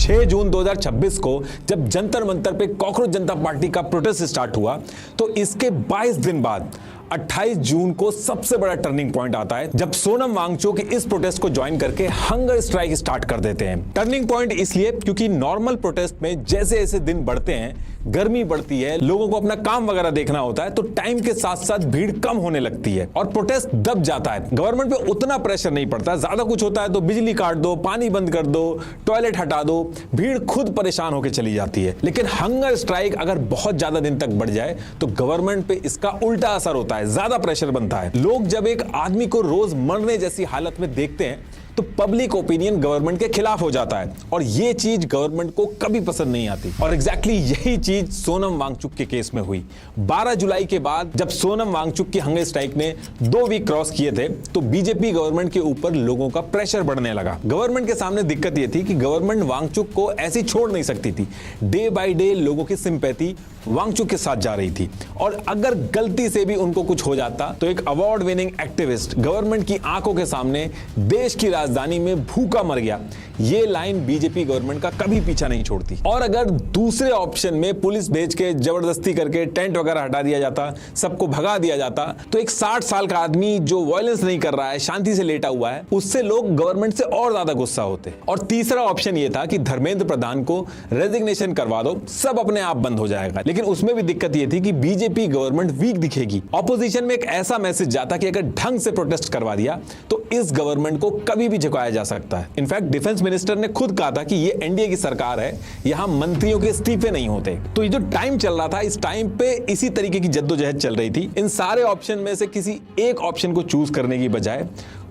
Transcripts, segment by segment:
6 जून 2026 को जब जंतर मंतर पे कॉकरोच जनता पार्टी का प्रोटेस्ट स्टार्ट हुआ तो इसके 22 दिन बाद 28 जून को सबसे बड़ा टर्निंग पॉइंट आता है जब सोनम वांगचुक इस प्रोटेस्ट को ज्वाइन करके हंगर स्ट्राइक स्टार्ट कर देते हैं। टर्निंग पॉइंट इसलिए क्योंकि नॉर्मल प्रोटेस्ट में जैसे जैसे दिन बढ़ते हैं, गर्मी बढ़ती है, लोगों को अपना काम वगैरह देखना होता है, तो टाइम के साथ साथ भीड़ कम होने लगती है और प्रोटेस्ट दब जाता है। गवर्नमेंट पे उतना प्रेशर नहीं पड़ता, ज्यादा कुछ होता है तो बिजली काट दो, पानी बंद कर दो, टॉयलेट हटा दो, भीड़ खुद परेशान होकर चली जाती है। लेकिन हंगर स्ट्राइक अगर बहुत ज्यादा दिन तक बढ़ जाए तो गवर्नमेंट पे इसका उल्टा असर होता है, ज्यादा प्रेशर बनता है। लोग जब एक आदमी को रोज मरने जैसी हालत में देखते हैं तो पब्लिक ओपिनियन गवर्नमेंट के खिलाफ हो जाता है और ये चीज गवर्नमेंट को कभी पसंद नहीं आती। और एग्जैक्टली यही चीज सोनम वांगचुक के केस में हुई। 12 जुलाई के बाद जब सोनम वांगचुक की हंगर स्ट्राइक ने 2 वीक क्रॉस किए थे तो बीजेपी गवर्नमेंट के ऊपर लोगों का प्रेशर बढ़ने लगा। गवर्नमेंट के सामने दिक्कत यह थी कि गवर्नमेंट वांगचुक को ऐसी छोड़ नहीं सकती थी। डे बाय डे लोगों की सिंपैथी वांगचुक के साथ जा रही थी और अगर गलती से भी उनको कुछ हो जाता तो एक अवार्ड विनिंग एक्टिविस्ट गवर्नमेंट की आंखों के सामने देश की राजधानी में भूखा मर गया, ये लाइन बीजेपी गवर्नमेंट का कभी पीछा नहीं छोड़ती। और अगर दूसरे ऑप्शन में पुलिस भेज के जबरदस्ती करके टेंट वगैरह हटा दिया जाता, सबको भगा दिया जाता, तो एक 60 साल का आदमी जो वायलेंस नहीं कर रहा है, शांति से लेटा हुआ है, उससे लोग गवर्नमेंट से और ज्यादा गुस्सा होते। और तीसरा ऑप्शन यह था कि धर्मेंद्र प्रधान को रेजिग्नेशन करवा दो, सब अपने आप बंद हो जाएगा। लेकिन उसमें भी दिक्कत यह थी कि बीजेपी गवर्नमेंट वीक दिखेगी। ऑपोजिशन में एक ऐसा मैसेज जाता कि अगर ढंग से प्रोटेस्ट करवा दिया तो इस गवर्नमेंट को कभी भी झुकाया जा सकता है। इनफैक्ट डिफेंस मिनिस्टर ने खुद कहा था कि ये एनडीए की सरकार है, यहां मंत्रियों के इस्तीफे नहीं होते। तो ये जो टाइम चल रहा था, इस टाइम पे इसी तरीके की जद्दोजहद चल रही थी। इन सारे ऑप्शन में से किसी एक ऑप्शन को चूज करने की बजाय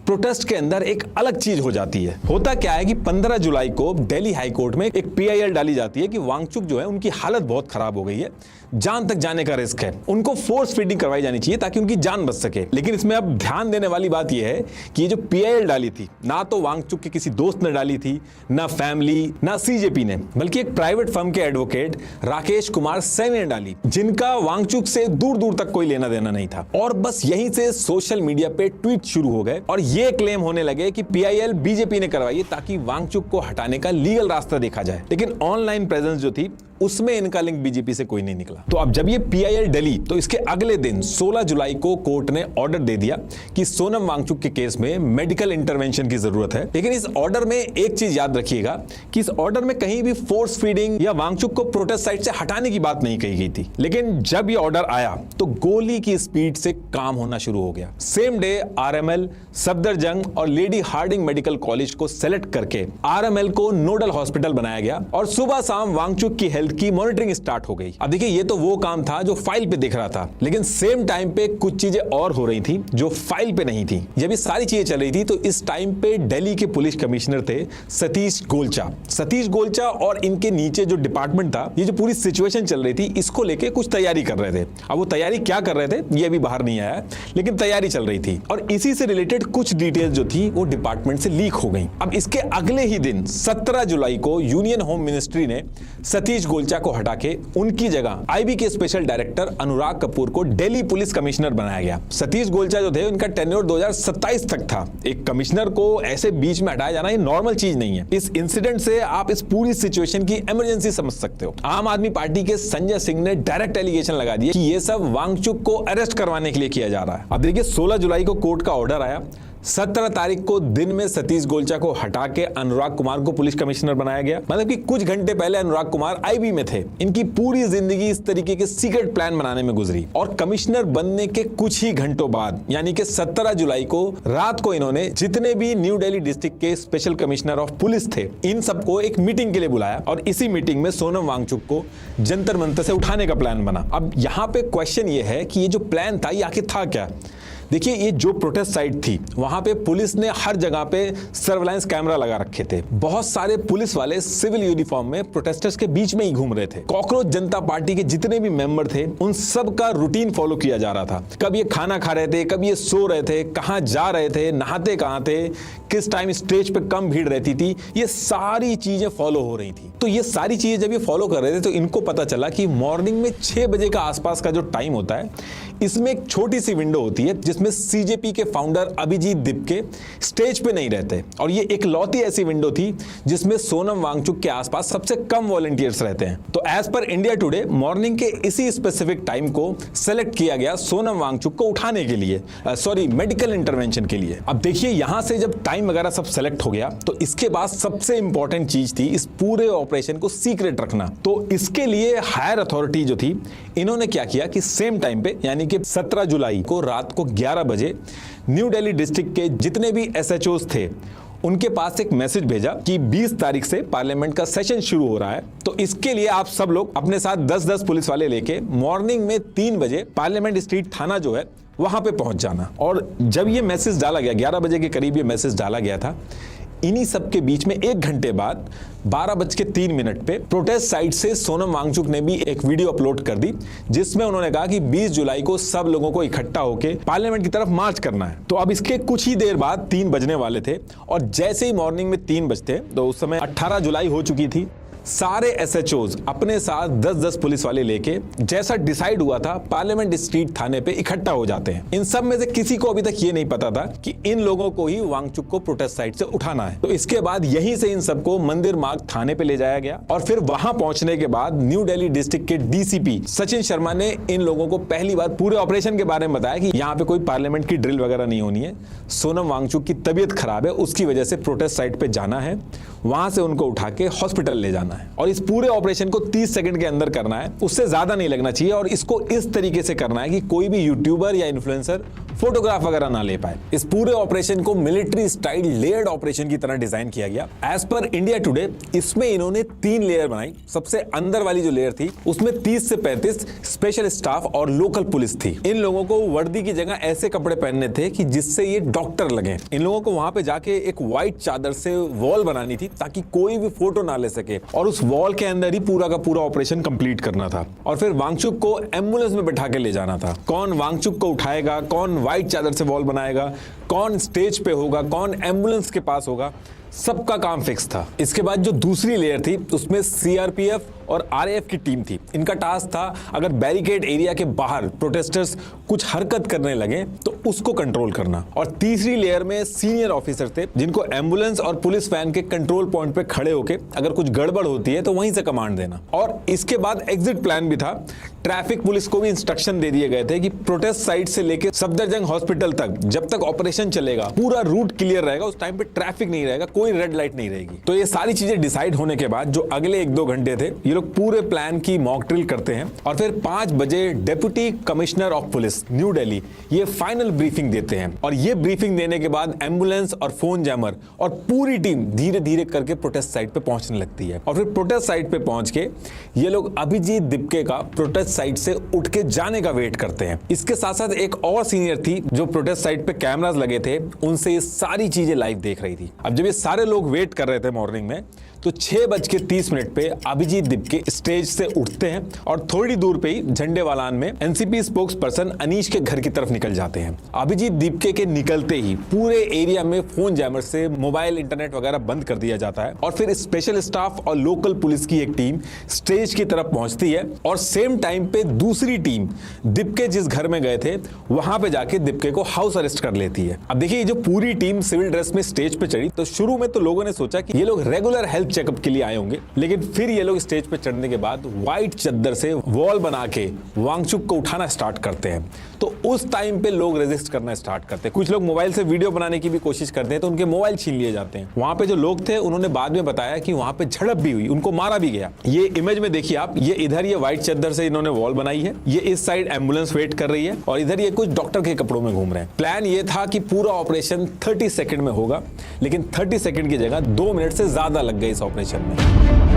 प्रोटेस्ट के अंदर एक अलग चीज हो जाती है। होता क्या है कि 15 जुलाई को दिल्ली हाई कोर्ट में एक पीआईएल डाली जाती है कि वांगचुक जो है उनकी हालत बहुत खराब हो गई है, जान तक जाने का रिस्क है, उनको फोर्स फीडिंग करवाई जानी चाहिए ताकि उनकी जान बच सके। लेकिन इसमें अब ध्यान देने वाली बात यह है कि ये जो पीआईएल डाली थी, ना तो वांगचुक के किसी दोस्त ने डाली थी, ना फैमिली, ना सीजेपी ने, बल्कि एक प्राइवेट फर्म के एडवोकेट राकेश कुमार सैनी ने डाली, जिनका वांगचुक से दूर दूर तक कोई लेना देना नहीं था। और बस यहीं से सोशल मीडिया पे ट्वीट शुरू हो गए और ये क्लेम होने लगे कि पीआईएल बीजेपी ने करवाई है ताकि वांगचुक को हटाने का लीगल रास्ता देखा जाए। लेकिन ऑनलाइन प्रेजेंस जो थी उसमें इनका लिंक बीजेपी से कोई नहीं निकला। तो अब जब ये पीआईएल डली तो इसके अगले दिन 16 जुलाई को कोर्ट ने ऑर्डर दे दिया कि सोनम वांगचुक के केस में मेडिकल इंटरवेंशन की जरूरत है। लेकिन इस ऑर्डर में एक चीज याद रखिएगा कि इस ऑर्डर में कहीं भी फोर्स फीडिंग या वांगचुक को प्रोटेस्ट साइट से हटाने की बात नहीं कही गई थी। लेकिन जब ये ऑर्डर आया तो गोली की स्पीड से काम होना शुरू हो गया। सेम डे आरएमएल, सफदरजंग और लेडी हार्डिंग मेडिकल कॉलेज को सेलेक्ट करके आरएमएल को नोडल हॉस्पिटल बनाया गया और सुबह शाम वांगचुक की हेल्थ की मॉनिटरिंग स्टार्ट हो गई। अब देखिए, ये तो वो काम था जो फाइल पे दिख रहा था, लेकिन सेम टाइम पे कुछ चीजें और हो रही थी जो फाइल पे नहीं थी। जब ये सारी चीजें चल रही थी तो इस टाइम पे दिल्ली के पुलिस कमिश्नर थे सतीश गोलचा और इनके नीचे जो डिपार्टमेंट था, ये जो पूरी सिचुएशन चल रही थी इसको लेके कुछ तैयारी कर रहे थे। अब वो तैयारी क्या कर रहे थे ये अभी बाहर नहीं आया, लेकिन तैयारी चल रही थी और इसी से रिलेटेड कुछ डिटेल्स जो थी वो डिपार्टमेंट से लीक हो गई। अब इसके अगले ही दिन 17 जुलाई को यूनियन होम मिनिस्ट्री ने सतीश गोलचा को हटा के उनकी जगह आईबी के स्पेशल डायरेक्टर अनुराग कपूर को दिल्ली पुलिस कमिश्नर बनाया गया। सतीश गोलचा जो थे उनका टेन्योर 2027 तक था। एक कमिश्नर को ऐसे बीच में हटाया जाना ये नॉर्मल चीज नहीं है। इस इंसिडेंट से आप इस पूरी सिचुएशन की इमरजेंसी समझ सकते हो। आम आदमी पार्टी के संजय सिंह ने डायरेक्ट एलिगेशन लगा दिया कि ये सब वांगचुक को अरेस्ट करवाने के लिए किया जा रहा है। अब देखिए, 16 जुलाई को कोर्ट का ऑर्डर आया, 17 तारीख को दिन में सतीश गोलचा को हटा के अनुराग कुमार को पुलिस कमिश्नर बनाया गया। मतलब कि कुछ घंटे पहले अनुराग कुमार आईबी में थे। इनकी पूरी जिंदगी इस तरीके के सीक्रेट प्लान बनाने में गुजरी और कमिश्नर बनने के कुछ ही घंटों बाद यानी कि 17 जुलाई को रात को इन्होंने जितने भी न्यू दिल्ली डिस्ट्रिक्ट के स्पेशल कमिश्नर ऑफ पुलिस थे इन सबको एक मीटिंग के लिए बुलाया और इसी मीटिंग में सोनम वांगचुक को जंतर मंतर से उठाने का प्लान बना। अब यहाँ पे क्वेश्चन ये है कि ये जो प्लान था ये आखिर था क्या। देखिए, ये जो प्रोटेस्ट साइट थी वहां पे पुलिस ने हर जगह पे सर्विलांस कैमरा लगा रखे थे। बहुत सारे पुलिस वाले सिविल यूनिफॉर्म में प्रोटेस्टर्स के बीच में ही घूम रहे थे। कॉकरोच जनता पार्टी के जितने भी मेंबर थे उन सब का रूटीन फॉलो किया जा रहा था। कब ये खाना खा रहे थे, कब ये सो रहे थे, कहां जा रहे थे, नहाते कहां थे, किस टाइम स्टेज पे कम भीड़ रहती थी, ये सारी चीजें फॉलो हो रही थी। तो ये सारी चीजें जब ये फॉलो कर रहे थे तो इनको पता चला कि मॉर्निंग में 6 बजे का आसपास का जो टाइम होता है इसमें एक छोटी सी विंडो होती है जिसमें जिसमें सीजेपी के फाउंडर अभिजीत दीपके स्टेज पे नहीं रहते, और ये इकलौती ऐसी विंडो थी जिसमें सोनम वांगचुक के आसपास सबसे कम वॉलंटियर्स रहते हैं। तो एज पर इंडिया टुडे मॉर्निंग के इसी स्पेसिफिक टाइम को सेलेक्ट किया गया सोनम वांगचुक को उठाने के लिए, मेडिकल इंटरवेंशन के लिए। अब देखिए यहां से जब टाइम वगैरह सब सेलेक्ट हो गया तो इसके बाद सबसे इंपॉर्टेंट चीज थी इस पूरे ऑपरेशन को सीक्रेट रखना। तो इसके लिए हायर अथॉरिटी जो थी इन्होंने क्या किया कि सेम टाइम पे यानी कि 17 जुलाई को रात को 11 बजे न्यू दिल्ली डिस्ट्रिक्ट के जितने भी एसएचओज थे उनके पास एक मैसेज भेजा कि 20 तारीख से पार्लियामेंट का सेशन शुरू हो रहा है, तो इसके लिए आप सब लोग अपने साथ 10-10 पुलिस वाले लेके मॉर्निंग में 3 बजे पार्लियामेंट स्ट्रीट थाना जो है वहां पे पहुंच जाना। और जब ये मैसेज डाला गया 11 बजे के करीब ये मैसेज डाला गया था, इन्हीं सब के बीच में 1 घंटे बाद 12:03 पे प्रोटेस्ट साइट से सोनम वांगचुक ने भी एक वीडियो अपलोड कर दी जिसमें उन्होंने कहा कि 20 जुलाई को सब लोगों को इकट्ठा होकर पार्लियामेंट की तरफ मार्च करना है। तो अब इसके कुछ ही देर बाद 3 बजने वाले थे और जैसे ही मॉर्निंग में 3 बजते तो उस समय 18 जुलाई हो चुकी थी। सारे एसएचओज अपने साथ 10-10 पुलिस वाले लेके जैसा डिसाइड हुआ था पार्लियामेंट स्ट्रीट थाने पे इकट्ठा हो जाते हैं। इन सब में से किसी को अभी तक ये नहीं पता था कि इन लोगों को ही वांगचुक को प्रोटेस्ट साइट से उठाना है। तो इसके बाद यहीं से इन सबको मंदिर मार्ग थाने पे ले जाया गया और फिर वहां पहुंचने के बाद न्यू दिल्ली डिस्ट्रिक्ट के डीसीपी सचिन शर्मा ने इन लोगों को पहली बार पूरे ऑपरेशन के बारे में बताया कि यहाँ पे कोई पार्लियामेंट की ड्रिल वगैरह नहीं होनी है। सोनम वांगचुक की तबीयत खराब है, उसकी वजह से प्रोटेस्ट साइट पे जाना है, वहां से उनको उठा के हॉस्पिटल ले जाना है और इस पूरे ऑपरेशन को 30 सेकंड के अंदर करना है, उससे ज्यादा नहीं लगना चाहिए। और इसको इस तरीके से करना है कि कोई भी यूट्यूबर या इन्फ्लुएंसर फोटोग्राफ वगैरह ना ले पाए। इस पूरे ऑपरेशन को मिलिट्री स्टाइल लेयर्ड ऑपरेशन की तरह डिजाइन किया गया। एज पर इंडिया टुडे इसमें इन्होंने 3 लेयर बनाई। सबसे अंदर वाली जो लेयर थी उसमें 30 से 35 स्पेशल स्टाफ और लोकल पुलिस थी। इन लोगों को वर्दी की जगह ऐसे कपड़े पहनने थे कि जिससे ये डॉक्टर लगे। इन लोगों को वहां पे जाके एक व्हाइट चादर से वॉल बनानी थी ताकि कोई भी फोटो ना ले सके और उस वॉल के अंदर ही पूरा का पूरा ऑपरेशन कंप्लीट करना था। और फिर वांगचुक को एम्बुलेंस में बैठा के ले जाना था। कौन वांगचुक को उठाएगा, कौन व्हाइट चादर से वॉल बनाएगा, कौन स्टेज पे होगा, कौन एम्बुलेंस के पास होगा, सबका काम फिक्स था। इसके बाद जो दूसरी लेयर थी उसमें सीआरपीएफ और आरएएफ की टीम थी। इनका टास्क था अगर बैरिकेड एरिया के बाहर प्रोटेस्टर्स कुछ हरकत करने लगे तो उसको कंट्रोल करना। और तीसरी लेयर में सीनियर ऑफिसर थे जिनको एम्बुलेंस और पुलिस वैन के कंट्रोल पॉइंट पे खड़े होकर अगर कुछ गड़बड़ होती है तो वहीं से कमांड देना। और इसके बाद एग्जिट प्लान भी था। ट्रैफिक पुलिस को भी इंस्ट्रक्शन दे दिए गए थे कि प्रोटेस्ट साइट से लेकर सफदरजंग हॉस्पिटल तक जब तक ऑपरेशन चलेगा पूरा रूट क्लियर रहेगा, उस टाइम पे ट्रैफिक नहीं रहेगा, कोई रेड लाइट नहीं रहेगी। तो ये सारी चीजें डिसाइड होने के बाद जो अगले 1-2 घंटे थे ये लोग पूरे प्लान की मॉक ड्रिल करते हैं और फिर 5 बजे deputy commissioner of police new Delhi ये फाइनल ब्रीफिंग देते हैं। और ये ब्रीफिंग देने के बाद एम्बुलेंस और फोन जैमर और पूरी टीम धीरे धीरे करके प्रोटेस्ट साइट पे पहुंचने लगती है। और फिर प्रोटेस्ट साइट पे पहुंच के ये लोग अभिजीत दीपके का प्रोटेस्ट साइट से उठ के जाने का वेट करते हैं। इसके साथ साथ एक और सीनियर थी जो प्रोटेस्ट साइट पे कैमरास लगे थे उनसे ये सारी चीजें लाइव देख रही थी। अब जब ये सारे लोग वेट कर रहे थे मॉर्निंग में तो 6:30 पे अभिजीत दीपके स्टेज से उठते हैं और थोड़ी दूर पे ही झंडेवालान में एनसीपी स्पोक्स पर्सन अनीश के घर की तरफ निकल जाते हैं। अभिजीत दीपके के निकलते ही पूरे एरिया में फोन जैमर से मोबाइल इंटरनेट वगैरह बंद कर दिया जाता है और फिर स्पेशल स्टाफ और लोकल पुलिस की एक टीम स्टेज की तरफ पहुंचती है और सेम टाइम पे दूसरी टीम दीपके जिस घर में गए थे वहां पे जाके दीपके को हाउस अरेस्ट कर लेती है। अब देखिए जो पूरी टीम सिविल ड्रेस में स्टेज पे चढ़ी तो शुरू में तो लोगों ने सोचा कि ये लोग रेगुलर हेल्थ चेकअप के लिए आए होंगे, लेकिन फिर ये लोग स्टेज पे चढ़ने के बाद व्हाइट चद्दर से वॉल बना के वांगचुक को उठाना स्टार्ट करते हैं। तो उस टाइम पे लोग रेजिस्ट करना स्टार्ट करते हैं। कुछ लोग मोबाइल से वीडियो बनाने की भी कोशिश करते हैं तो उनके मोबाइल छीन लिए जाते हैं। वहां पे जो लोग थे उन्होंने बाद में बताया कि वहां पे झड़प भी हुई, उनको मारा भी गया। ये इमेज में देखिए आप, ये इधर ये व्हाइट चद्दर से इन्होंने वॉल बनाई है, ये इस साइड एम्बुलेंस वेट कर रही है और इधर ये कुछ डॉक्टर के कपड़ों में घूम रहे हैं। प्लान ये था कि पूरा ऑपरेशन 30 सेकंड में होगा, लेकिन 30 सेकंड की जगह 2 मिनट से ज्यादा लग गए इस ऑपरेशन में।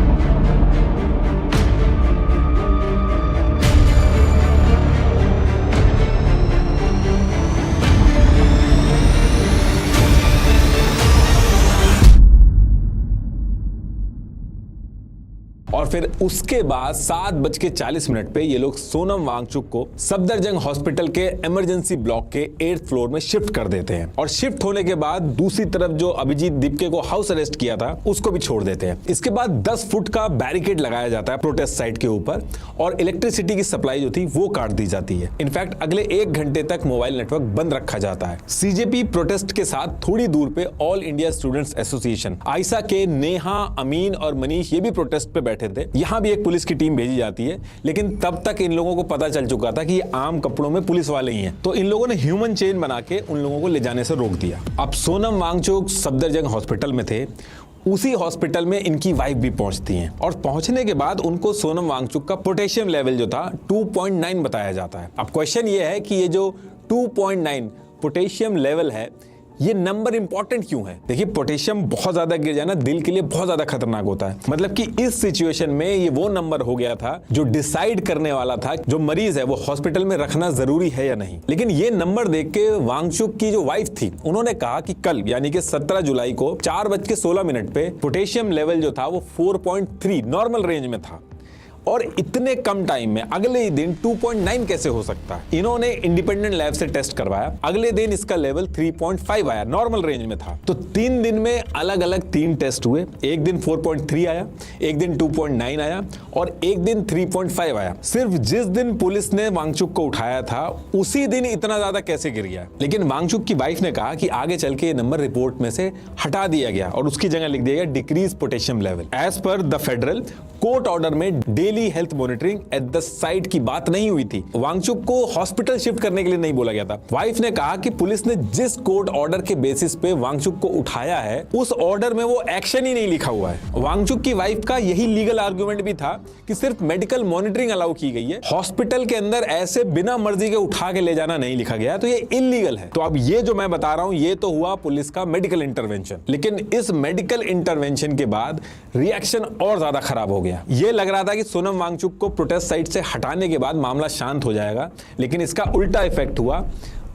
और और फिर उसके बाद 7:40 पे ये लोग सोनम वांगचुक को सफदरजंग हॉस्पिटल के इमरजेंसी ब्लॉक के 8th फ्लोर में शिफ्ट कर देते हैं और शिफ्ट होने के बाद दूसरी तरफ जो अभिजीत दीपके को हाउस अरेस्ट किया था उसको भी छोड़ देते हैं। इसके बाद 10 फुट का बैरिकेड लगाया जाता है प्रोटेस्ट साइट के ऊपर और इलेक्ट्रिसिटी की सप्लाई जो थी वो काट दी जाती है। इनफैक्ट अगले 1 घंटे तक मोबाइल नेटवर्क बंद रखा जाता है। सीजेपी प्रोटेस्ट के साथ थोड़ी दूर पे ऑल इंडिया स्टूडेंट्स एसोसिएशन आयसा के नेहा, अमीन और मनीष ये भी प्रोटेस्ट पे बैठे थे। यहां भी एक पुलिस की टीम भेजी जाती है, लेकिन तब तक इन लोगों को पता चल चुका था कि ये आम कपड़ों में पुलिस वाले ही हैं, तो इन लोगों ने ह्यूमन चेन बना के उन लोगों को ले जाने से रोक दिया। अब सोनम वांगचुक सफदरजंग हॉस्पिटल में थे, उसी हॉस्पिटल में इनकी वाइफ भी पहुंचती हैं और पहुंचने के बाद उनको सोनम वांगचुक का पोटेशियम लेवल जो था 2.9 बताया जाता है। अब क्वेश्चन ये है कि ये जो 2.9 पोटेशियम लेवल है, ये नंबर इंपॉर्टेंट क्यों है? देखिए, पोटेशियम बहुत ज्यादा गिर जाना दिल के लिए बहुत ज्यादा खतरनाक होता है। मतलब कि इस सिचुएशन में ये वो नंबर हो गया था जो डिसाइड करने वाला था जो मरीज है वो हॉस्पिटल में रखना जरूरी है या नहीं। लेकिन ये नंबर देख के वांगचुक की जो वाइफ थी उन्होंने कहा कि कल यानी कि 17 जुलाई को 4:16 पे पोटेशियम लेवल जो था वो 4.3 नॉर्मल रेंज में था और इतने कम टाइम में अगले ही दिन 2.9 कैसे हो सकता है? इन्होंने इंडिपेंडेंट लैब से टेस्ट करवाया, अगले दिन इसका लेवल 3.5 आया, नॉर्मल रेंज में था। तो 3 दिन में अलग अलग 3 टेस्ट हुए, एक दिन 4.3 आया, एक दिन 2.9 आया और एक दिन 3.5 आया। सिर्फ जिस दिन पुलिस ने वांगचुक को उठाया था उसी दिन इतना ज्यादा कैसे गिर गया? लेकिन वांगचुक की वाइफ ने कहा कि आगे चल के ये नंबर रिपोर्ट में से हटा दिया गया और उसकी जगह लिख दिया गया decreases potassium level. As per the federal court order में daily health monitoring at the site की बात नहीं हुई थी। वांगचुक को हॉस्पिटल शिफ्ट करने के लिए नहीं बोला गया था। वाइफ ने कहा कि पुलिस ने जिस कोर्ट ऑर्डर के बेसिस पे वांगचुक को उठाया है उस ऑर्डर में वो एक्शन ही नहीं लिखा हुआ है। वांगचुक की वाइफ का यही लीगल आर्गुमेंट भी था कि सिर्फ मेडिकल मॉनिटरिंग अलाउ की गई है, हॉस्पिटल के अंदर ऐसे बिना मर्जी के उठा के ले जाना नहीं लिखा गया, तो ये इलीगल है। तो अब ये जो मैं बता रहा हूं ये तो हुआ पुलिस का मेडिकल इंटरवेंशन, लेकिन इस मेडिकल इंटरवेंशन के बाद रिएक्शन और ज्यादा खराब हो गया। ये लग रहा था कि सोनम वांगचुक को प्रोटेस्ट साइट से हटाने के बाद मामला शांत हो जाएगा, लेकिन इसका उल्टा इफेक्ट हुआ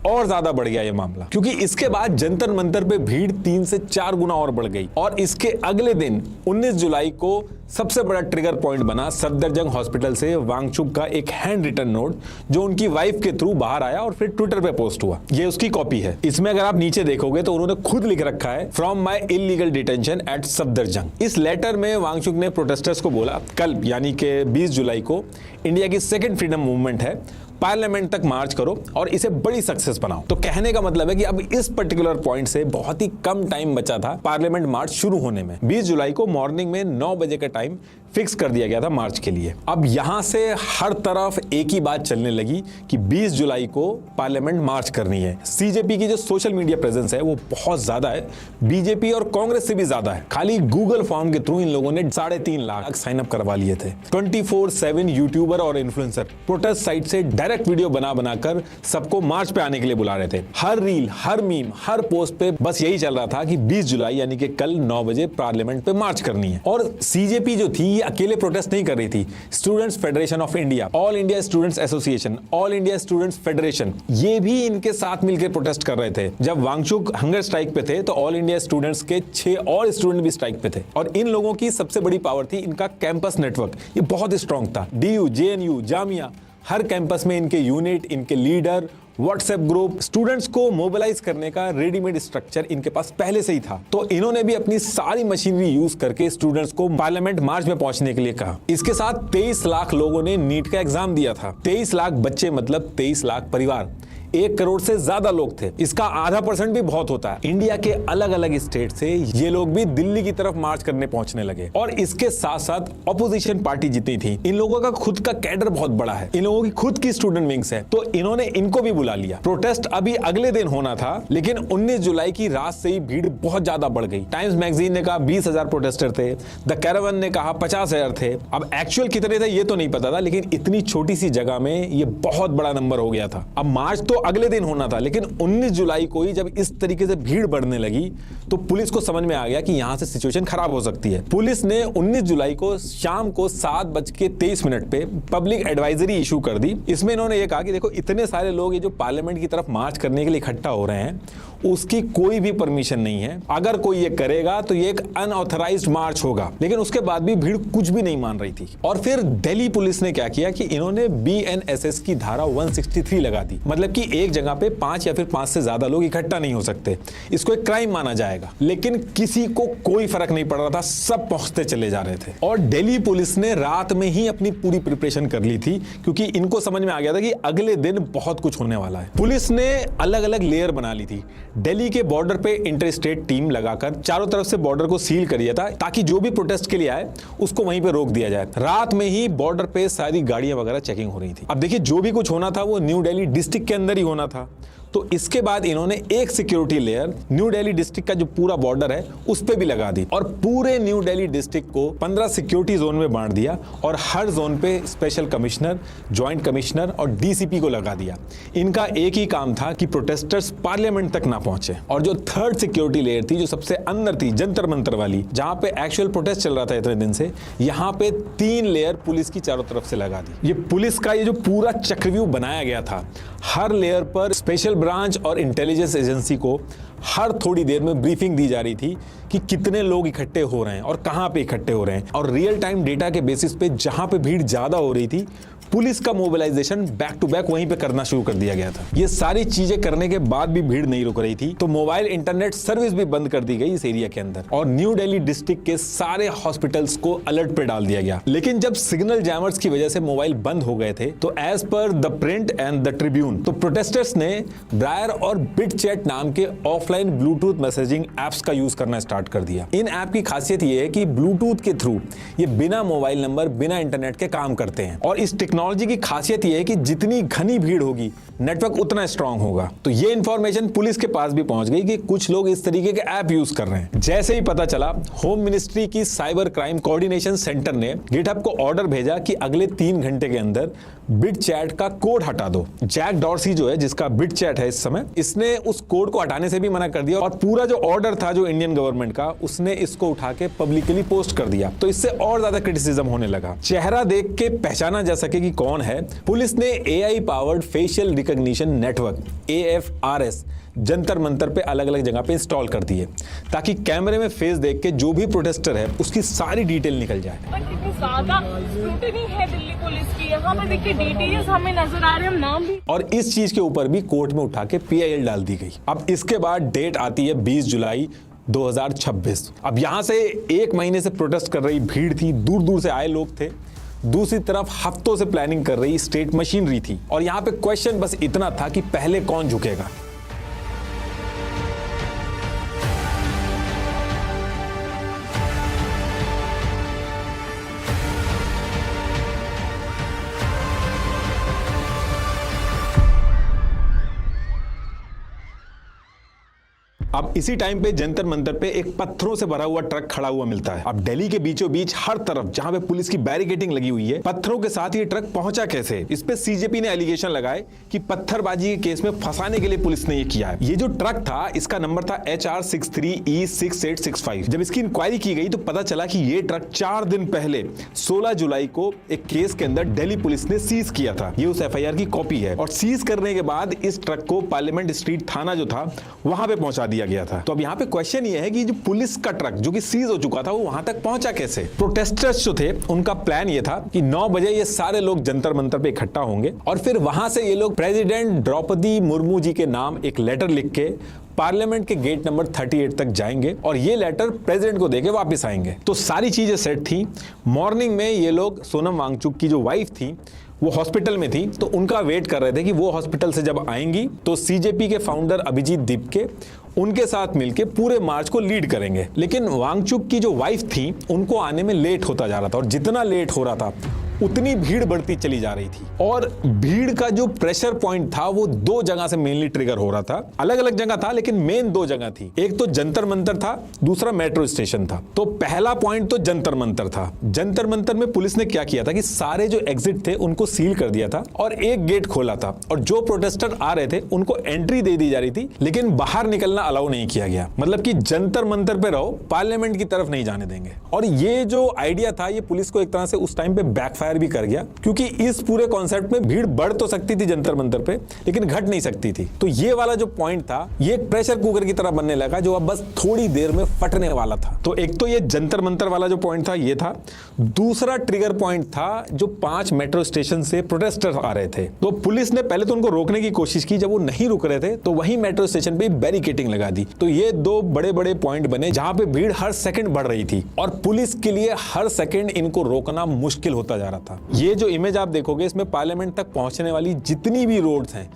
और ज्यादा बढ़ गया ये मामला, क्योंकि इसके बाद जंतर मंतर पे भीड़ 3 से 4 गुना और बढ़ गई और इसके अगले दिन 19 जुलाई को सबसे बड़ा ट्रिगर पॉइंट बना सफदरजंग हॉस्पिटल से वांगचुक का एक हैंड रिटन नोट जो उनकी वाइफ के थ्रू बाहर आया और फिर ट्विटर पे पोस्ट हुआ। ये उसकी कॉपी है। इसमें अगर आप नीचे देखोगे तो उन्होंने खुद लिख रखा है from my illegal detention at Safdarjung. इस लेटर में वांगचुक ने प्रोटेस्टर्स को बोला कल यानी कि 20 जुलाई को इंडिया की सेकेंड फ्रीडम मूवमेंट है, पार्लियामेंट तक मार्च करो और इसे बड़ी सक्सेस बनाओ। तो कहने का मतलब है कि अब इस पर्टिकुलर पॉइंट से बहुत ही कम टाइम बचा था पार्लियामेंट मार्च शुरू होने में। 20 जुलाई को मॉर्निंग में 9 बजे का टाइम फिक्स कर दिया गया था मार्च के लिए। अब यहां से हर तरफ एक ही बात चलने लगी कि 20 जुलाई को पार्लियामेंट मार्च करनी है। सीजेपी की जो सोशल मीडिया प्रेजेंस है वो बहुत ज्यादा है, बीजेपी और कांग्रेस से भी ज्यादा है। खाली गूगल फॉर्म के थ्रू इन लोगों ने 3.5 लाख साइन अप करवा लिए थे। 24/7 यूट्यूबर और इन्फ्लुएंसर प्रोटेस्ट साइट से डायरेक्ट वीडियो बना बनाकर सबको मार्च पे आने के लिए बुला रहे थे। हर रील, हर मीम, हर पोस्ट पे बस यही चल रहा था कि 20 जुलाई यानी कि कल 9 बजे पार्लियामेंट पे मार्च करनी है। और सीजेपी जो थी अकेले प्रोटेस्ट नहीं कर रही थी, students federation of India, all India students association, all India students federation, ये भी इनके साथ मिलकर प्रोटेस्ट कर रहे थे। जब वांगचुक हंगर स्ट्राइक पे थे तो ऑल इंडिया स्टूडेंट्स के 6 और स्टूडेंट भी स्ट्राइक पे थे और इन लोगों की सबसे बड़ी पावर थी इनका कैंपस नेटवर्क। ये बहुत स्ट्रांग था। डीयू, जेएनयू, जामिया, हर कैंपस में इनके यूनिट, इनके लीडर, व्हाट्सएप ग्रुप, स्टूडेंट्स को मोबिलाइज करने का रेडीमेड स्ट्रक्चर इनके पास पहले से ही था। तो इन्होंने भी अपनी सारी मशीनरी यूज करके स्टूडेंट्स को पार्लियामेंट मार्च में पहुंचने के लिए कहा। इसके साथ 23 लाख लोगों ने नीट का एग्जाम दिया था। 23 लाख बच्चे मतलब 23 लाख परिवार, 1 करोड़ से ज्यादा लोग थे। इसका आधा % भी बहुत होता है। इंडिया के अलग अलग स्टेट से ये लोग भी दिल्ली की तरफ मार्च करने पहुंचने लगे और इसके साथ साथ ऑपोजिशन पार्टी जितनी थी, इन लोगों का खुद का कैडर बहुत बड़ा है, इन लोगों की खुद की स्टूडेंट विंग्स है, तो इन्होंने इनको भी बुला लिया। प्रोटेस्ट अभी अगले दिन होना था, लेकिन 19 जुलाई की रात से ही भीड़ बहुत ज्यादा बढ़ गई। टाइम्स मैगजीन ने कहा 20,000 प्रोटेस्टर थे, द कैरावन ने कहा 50,000 थे। अब एक्चुअल कितने थे ये तो नहीं पता था, लेकिन इतनी छोटी सी जगह में ये बहुत बड़ा नंबर हो गया था। अब मार्च तो अगले दिन होना था, लेकिन 19 जुलाई को ही जब इस तरीके से भीड़ बढ़ने लगी तो पुलिस को समझ में आ गया कि यहां से सिचुएशन खराब हो सकती है। पुलिस ने 19 जुलाई को शाम को 7:23 पे पब्लिक एडवाइजरी इशू कर दी। इसमें इन्होंने ये कहा कि देखो, इतने सारे लोग ये जो पार्लियामेंट की तरफ मार्च करने के लिए इकट्ठा हो रहे हैं, उसकी कोई भी परमिशन नहीं है। अगर कोई ये करेगा तो ये एक अनऑथराइज्ड मार्च होगा। लेकिन उसके बाद भी भीड़ कुछ भी नहीं मान रही थी। और फिर दिल्ली पुलिस ने क्या किया कि इन्होंने BNSS की धारा 163 लगा दी। मतलब कि एक जगह पे 5 या फिर 5 से ज्यादा लोग इकट्ठा नहीं हो सकते, इसको एक क्राइम माना जाएगा। लेकिन किसी को कोई फर्क नहीं पड़ रहा था, सब पहुंचते चले जा रहे थे। और दिल्ली पुलिस ने रात में ही अपनी पूरी प्रिपरेशन कर ली थी, क्योंकि इनको समझ में आ गया था कि अगले दिन बहुत कुछ होने वाला है। पुलिस ने अलग अलग लेयर बना ली थी। दिल्ली के बॉर्डर पे इंटर स्टेट टीम लगाकर चारों तरफ से बॉर्डर को सील कर दिया था, ताकि जो भी प्रोटेस्ट के लिए आए उसको वहीं पे रोक दिया जाए। रात में ही बॉर्डर पे सारी गाड़ियां वगैरह चेकिंग हो रही थी। अब देखिए, जो भी कुछ होना था वो न्यू दिल्ली डिस्ट्रिक्ट के अंदर ही होना था। तो इसके बाद इन्होंने एक security layer new Delhi district का जो पूरा बॉर्डर है उस पे भी लगा दी, और पूरे न्यू दिल्ली डिस्ट्रिक्ट को 15 सिक्योरिटी जोन में बांट दिया, और हर जोन पे स्पेशल कमिश्नर, ज्वाइंट कमिश्नर और DCP को लगा दिया। इनका एक ही काम था कि प्रोटेस्टर्स पार्लियामेंट तक ना पहुंचे। और जो थर्ड सिक्योरिटी लेयर थी, जो सबसे अंदर थी, जंतर मंतर वाली, जहां पे एक्चुअल प्रोटेस्ट चल रहा था इतने दिन से, यहां पे 3 लेयर पुलिस की चारों तरफ से लगा दी। ये पुलिस का ये जो पूरा चक्रव्यूह बनाया गया था, हर लेयर पर स्पेशल ब्रांच और इंटेलिजेंस एजेंसी को हर थोड़ी देर में ब्रीफिंग दी जा रही थी कि कितने लोग इकट्ठे हो रहे हैं और कहां पे इकट्ठे हो रहे हैं। और रियल टाइम डेटा के बेसिस पे जहां पे भीड़ ज्यादा हो रही थी, पुलिस का मोबिलाइजेशन बैक टू बैक वहीं पे करना शुरू कर दिया गया था। ये सारी चीजें करने के बाद भी भीड़ नहीं रुक रही थी, तो मोबाइल इंटरनेट सर्विस भी बंद कर दी गई इस एरिया के अंदर, और न्यू दिल्ली डिस्ट्रिक्ट के सारे हॉस्पिटल्स को अलर्ट पे डाल दिया गया। लेकिन जब सिग्नल जैमर्स की वजह से मोबाइल बंद हो गए थे, तो as per the Print and the Tribune, तो प्रोटेस्टर्स ने ब्रायर और बिटचैट नाम के ऑफलाइन ब्लूटूथ मैसेजिंग एप्स का यूज करना स्टार्ट कर दिया। इन ऐप की खासियत ये है कि ब्लूटूथ के थ्रू ये बिना मोबाइल नंबर, बिना इंटरनेट के काम करते हैं। और इस टेक्नोलॉजी की खासियत यह है कि जितनी घनी भीड़ होगी, नेटवर्क उतना स्ट्रांग होगा। तो ये इंफॉर्मेशन पुलिस के पास भी पहुंच गई कि कुछ लोग इस तरीके के ऐप यूज कर रहे हैं। जैसे ही पता चला, होम मिनिस्ट्री की साइबर क्राइम कोऑर्डिनेशन सेंटर ने गिटहब को ऑर्डर भेजा कि अगले 3 घंटे के अंदर बिटचैट का कोड हटा दो। जैक डॉर्सी जो है, जिसका बिटचैट है इस समय, इसने उस कोड को हटाने से भी मना कर दिया, और पूरा जो ऑर्डर था जो इंडियन गवर्नमेंट का, उसने इसको उठा के पब्लिकली पोस्ट कर दिया। तो इससे और ज्यादा क्रिटिसिज्म होने लगा। चेहरा देख के पहचाना जा सके कि कौन है, पुलिस ने AI powered facial recognition network AFRS Jantar Mantar पे अलग अलग जगह पे इंस्टॉल कर दिए, ताकि कैमरे में फेस देख के जो भी प्रोटेस्टर है उसकी सारी डिटेल निकल जाए। कितनी ज्यादा स्क्रूटिनी है दिल्ली पुलिस की, यहाँ पर देखिए डिटेल्स हमें नजर आ रहे हैं, नाम भी। और इस चीज के ऊपर भी कोर्ट में उठा के PIL डाल दी गई। अब इसके बाद डेट आती है 20 जुलाई 2026। अब यहां से 1 महीने से प्रोटेस्ट कर रही भीड़ थी, दूर दूर से आए लोग थे। दूसरी तरफ हफ्तों से प्लानिंग कर रही स्टेट मशीनरी थी, और यहां पे क्वेश्चन बस इतना था कि पहले कौन झुकेगा। अब इसी टाइम पे जंतर मंतर पे एक पत्थरों से भरा हुआ ट्रक खड़ा हुआ मिलता है। अब दिल्ली के बीचों बीच हर तरफ जहां पे पुलिस की बैरिकेडिंग लगी हुई है, पत्थरों के साथ ये ट्रक पहुंचा कैसे? इस पे CJP ने एलिगेशन लगाए कि पत्थरबाजी के केस में फंसाने के लिए पुलिस ने ये किया है। ये जो ट्रक था, इसका नंबर था HR63E6865। जब इसकी इंक्वायरी की गई तो पता चला कि ये ट्रक 4 दिन पहले 16 जुलाई को एक केस के अंदर दिल्ली पुलिस ने सीज किया था। ये उस FIR की कॉपी है, और सीज करने के बाद इस ट्रक को पार्लियामेंट स्ट्रीट थाना जो था वहां पे पहुंचा दिया गया था। तो अब यहाँ पे क्वेश्चन ये है कि जो पुलिस का ट्रक जो कि सीज हो चुका था, वो वहां तक पहुंचा कैसे? प्रोटेस्टर्स जो थे, उनका प्लान ये था कि 9 बजे ये सारे लोग जंतर मंतर पे इकट्ठा होंगे, और फिर वहां से ये लोग प्रेसिडेंट द्रौपदी मुर्मू जी के नाम एक लेटर लिख के पार्लियामेंट के गेट नंबर 38 तक जाएंगे, और ये लेटर प्रेसिडेंट को देके वापस आएंगे। तो सारी चीजें सेट थी। मॉर्निंग में ये लोग सोनम वांगचुक की जो वाइफ थी, वो हॉस्पिटल में थी, तो उनका वेट कर रहे थे कि वो हॉस्पिटल से जब आएंगी तो CJP के फाउंडर अभिजीत दीपके उनके साथ मिलके पूरे मार्च को लीड करेंगे। लेकिन वांगचुक की जो वाइफ थी, उनको आने में लेट होता जा रहा था, और जितना लेट हो रहा था उतनी भीड़ बढ़ती चली जा रही थी और भीड़ का जो प्रेशर पॉइंट था वो दो जगह से मेनली ट्रिगर हो रहा था। अलग अलग जगह था लेकिन मेन दो जगह थी, एक तो जंतर मंतर था, दूसरा मेट्रो स्टेशन था। तो पहला पॉइंट तो जंतर मंतर था। जंतर मंतर में पुलिस ने क्या किया था कि सारे जो एग्जिट थे उनको सील कर दिया था और एक गेट खोला था और जो प्रोटेस्टर आ रहे थे उनको एंट्री दे दी जा रही थी लेकिन बाहर निकलना अलाउ नहीं किया गया। मतलब कि जंतर मंतर पे रहो, पार्लियामेंट की तरफ नहीं जाने देंगे। और ये जो आइडिया था ये पुलिस को एक तरह से उस टाइम पे बैकफायर भी कर गया, क्योंकि इस पूरे कॉन्सेप्ट में भीड़ बढ़ तो सकती थी जंतर मंतर पे लेकिन घट नहीं सकती थी। तो ये वाला जो पॉइंट था ये एक प्रेशर कुकर की तरह बनने लगा जो अब बस थोड़ी देर में फटने वाला था। तो एक तो ये जंतर मंतर वाला जो पॉइंट था ये था। दूसरा ट्रिगर पॉइंट था जो 5 मेट्रो स्टेशन से प्रोटेस्टर्स आ रहे थे। तो पुलिस ने पहले तो उनको रोकने की कोशिश की, जब वो नहीं रुक रहे थे तो वहीं मेट्रो स्टेशन पे बैरिकेडिंग लगा दी। तो ये दो बड़े बड़े पॉइंट बने जहां पे भीड़ हर सेकंड बढ़ रही थी और पुलिस के लिए हर सेकंड इनको रोकना मुश्किल होता जा रहा था। ये जो इमेज आप देखोगे इसमें पार्लियामेंट तक पहुंचने वाली जितनी भी रोड्स हैं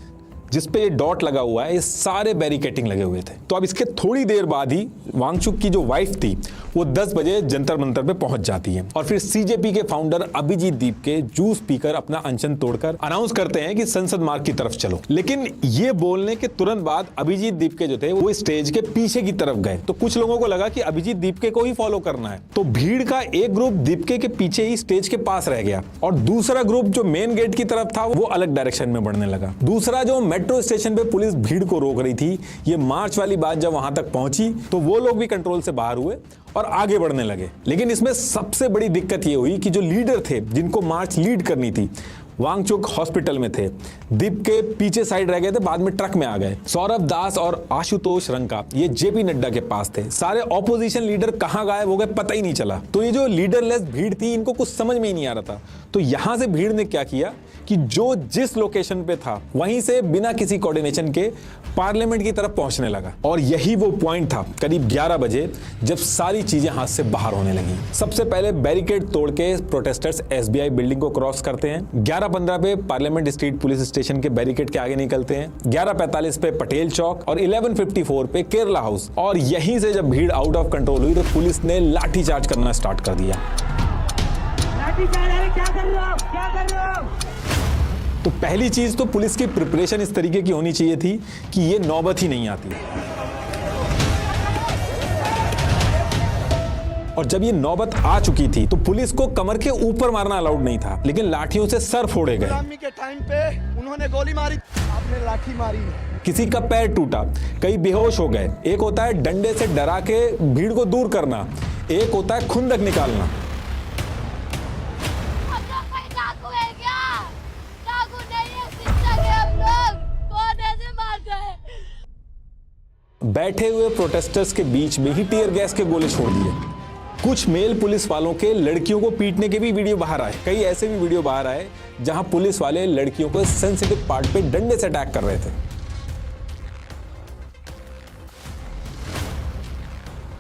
जिस पे ये डॉट लगा हुआ है ये सारे बैरिकेडिंग लगे हुए थे। तो अब इसके थोड़ी देर बाद ही वांगचुक की जो वाइफ थी वो 10 बजे जंतर मंतर पे पहुंच जाती है और फिर सीजेपी के फाउंडर अभिजीत दीप के जूस पीकर अपना अनशन तोड़कर अनाउंस करते हैं कि संसद मार्ग की तरफ चलो। लेकिन ये बोलने के तुरंत बाद अभिजीत दीपके जो थे वो स्टेज के पीछे की तरफ गए। तो कुछ लोगों को लगा कि अभिजीत दीपके को ही फॉलो करना है, तो भीड़ का एक ग्रुप दीपके के पीछे ही स्टेज के पास रह गया और दूसरा ग्रुप जो मेन गेट की तरफ था वो अलग डायरेक्शन में बढ़ने लगा। दूसरा जो मेट्रो स्टेशन पे पुलिस भीड़ को रोक रही थी, ये मार्च वाली बात जब वहां तक पहुंची तो वो लोग भी कंट्रोल से बाहर हुए और आगे बढ़ने लगे। लेकिन इसमें सबसे बड़ी दिक्कत ये हुई कि जो लीडर थे जिनको मार्च लीड करनी थी वांगचुक हॉस्पिटल में थे, दीप के पीछे साइड रह गए थे, बाद में ट्रक में आ गए। सौरभ दास और आशुतोष रंका ये जेपी नड्डा के पास थे। सारे ऑपोजिशन लीडर कहां गायब हो गए पता ही नहीं चला। तो ये जो लीडरलेस भीड़ थी इनको कुछ समझ में ही नहीं आ रहा था। तो यहां से भीड़ ने क्या किया कि जो जिस लोकेशन पे था वहीं से बिना किसी कोऑर्डिनेशन के पार्लियामेंट की तरफ पहुंचने लगा। और यही वो पॉइंट था करीब 11 बजे जब सारी चीजें हाथ से बाहर होने लगी। सबसे पहले बैरिकेड तोड़ के प्रोटेस्टर्स एसबीआई बिल्डिंग को क्रॉस करते हैं। 11:15 पे पार्लियामेंट स्ट्रीट पुलिस स्टेशन के बैरिकेड के आगे निकलते हैं। 11:45 पे पटेल चौक और 11:54 पे केरला हाउस। और यहीं से जब भीड़ आउट ऑफ कंट्रोल हुई तो पुलिस ने लाठीचार्ज करना स्टार्ट कर दिया। क्या कर रहे हो? क्या कर रहे हो? तो पहली चीज तो पुलिस की प्रिपरेशन इस तरीके की होनी चाहिए थी कि ये नौबत ही नहीं आती। और जब ये नौबत आ चुकी थी तो पुलिस को कमर के ऊपर मारना अलाउड नहीं था, लेकिन लाठियों से सर फोड़े गए। गुलामी के टाइम पे उन्होंने गोली मारी, आपने लाठी मारी। किसी का पैर टूटा, कई बेहोश हो गए। एक होता है डंडे से डरा के भीड़ को दूर करना, एक होता है खुंदक निकालना। बैठे हुए प्रोटेस्टर्स के बीच में ही टीयर गैस के गोले छोड़ दिए। कुछ मेल पुलिस वालों के लड़कियों को पीटने के भी वीडियो बाहर आए। कई ऐसे भी वीडियो बाहर आए जहां पुलिस वाले लड़कियों को सेंसिटिव पार्ट पे डंडे से अटैक कर रहे थे।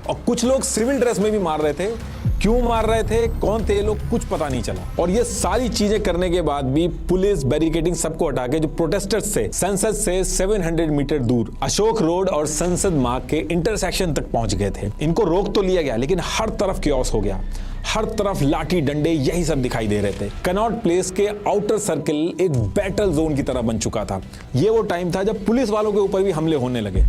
और कुछ लोग सिविल ड्रेस में भी मार रहे थे। क्यों मार रहे थे, कौन थे ये लोग, कुछ पता नहीं चला। और ये सारी चीजें करने के बाद भी पुलिस बैरिकेडिंग सबको हटा के जो प्रोटेस्टर्स से संसद से 700 मीटर दूर अशोक रोड और संसद मार्ग के इंटरसेक्शन तक पहुंच गए थे। इनको रोक तो लिया गया लेकिन हर तरफ क्योस हो गया। हर तरफ लाठी डंडे यही सब दिखाई दे रहे थे। कनॉट प्लेस के आउटर सर्किल एक बैटल जोन की तरह बन चुका था। ये वो टाइम था जब पुलिस वालों के ऊपर भी हमले होने लगे।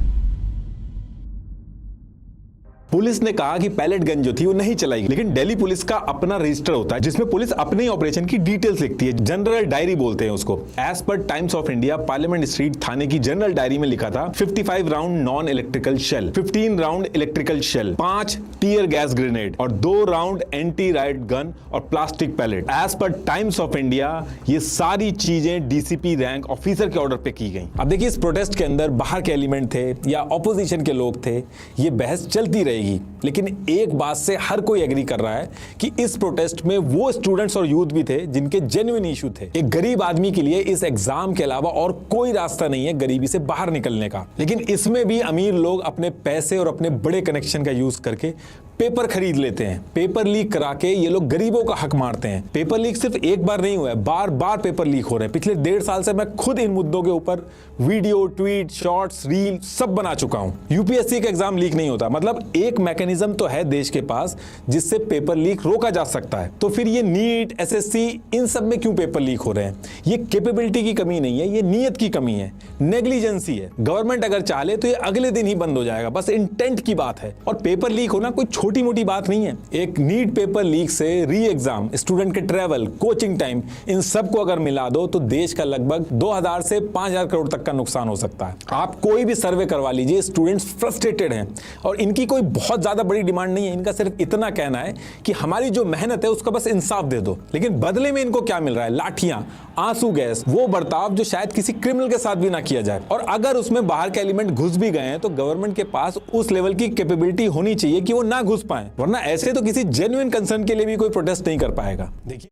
पुलिस ने कहा कि पैलेट गन जो थी वो नहीं चलाई, लेकिन दिल्ली पुलिस का अपना रजिस्टर होता है जिसमें पुलिस अपने ही ऑपरेशन की डिटेल्स लिखती है। जनरल डायरी बोलते हैं उसको। As per Times of India Parliament Street थाने की जनरल डायरी में लिखा था 55 round non electrical shell, 15 round electrical shell, 5 tear gas grenade और 2 राउंड एंटी राइट गन और plastic pellet. As per Times of India ये सारी चीजें डीसीपी रैंक ऑफिसर के ऑर्डर पे की गई। अब देखिए इस प्रोटेस्ट के अंदर बाहर के एलिमेंट थे या ऑपोजिशन के लोग थे, ये बहस चलती रहेगी। लेकिन एक बात से हर कोई एग्री कर रहा है कि इस प्रोटेस्ट में वो स्टूडेंट्स और यूथ भी थे जिनके जेन्युइन इशू थे। एक गरीब आदमी के लिए इस एग्जाम के अलावा और कोई रास्ता नहीं है गरीबी से बाहर निकलने का। लेकिन इसमें भी अमीर लोग अपने पैसे और अपने बड़े कनेक्शन का यूज करके पेपर खरीद लेते हैं, पेपर लीक करा के ये लोग गरीबों का हक मारते हैं। पेपर लीक सिर्फ एक बार नहीं हुआ है, बार बार पेपर लीक हो रहे हैं। पिछले 1.5 साल से मैं खुद इन मुद्दों के ऊपर वीडियो, ट्वीट, शॉर्ट्स, रील सब बना चुका हूं। यूपीएससी का एग्जाम लीक नहीं होता, मतलब एक मैकेनिज्म तो है देश के पास जिससे पेपर लीक रोका जा सकता है। तो फिर ये नीट, एसएससी, इन सब में क्यों पेपर लीक हो रहे हैं? ये कैपेबिलिटी की कमी नहीं है, ये नीयत की कमी है, नेग्लिजेंसी है। गवर्नमेंट अगर चाहे तो ये अगले दिन ही बंद हो जाएगा, बस इंटेंट की बात है। और पेपर लीक होना कोई छोटी मोटी बात नहीं है। एक नीट पेपर लीक से री एग्जाम, स्टूडेंट के ट्रेवल, कोचिंग टाइम, इन सब को अगर मिला दो तो देश का लगभग 2000 से 5000 करोड़ तक का नुकसान हो सकता है। आप कोई भी सर्वे करवा लीजिए, स्टूडेंट्स फ्रस्ट्रेटेड हैं और इनकी कोई बहुत ज्यादा बड़ी डिमांड नहीं है। इनका सिर्फ इतना कहना है कि हमारी जो मेहनत है उसका बस इंसाफ दे दो। लेकिन बदले में इनको क्या मिल रहा है? लाठियां, आंसू गैस, वो बर्ताव जो शायद किसी क्रिमिनल के साथ भी ना किया जाए। और अगर उसमें बाहर के एलिमेंट घुस भी गए हैं तो गवर्नमेंट के पास उस लेवल की कैपेबिलिटी होनी चाहिए कि वो ना घुस पाए, वरना ऐसे तो किसी जेन्युइन कंसर्न के लिए भी कोई प्रोटेस्ट नहीं कर पाएगा। देखिए।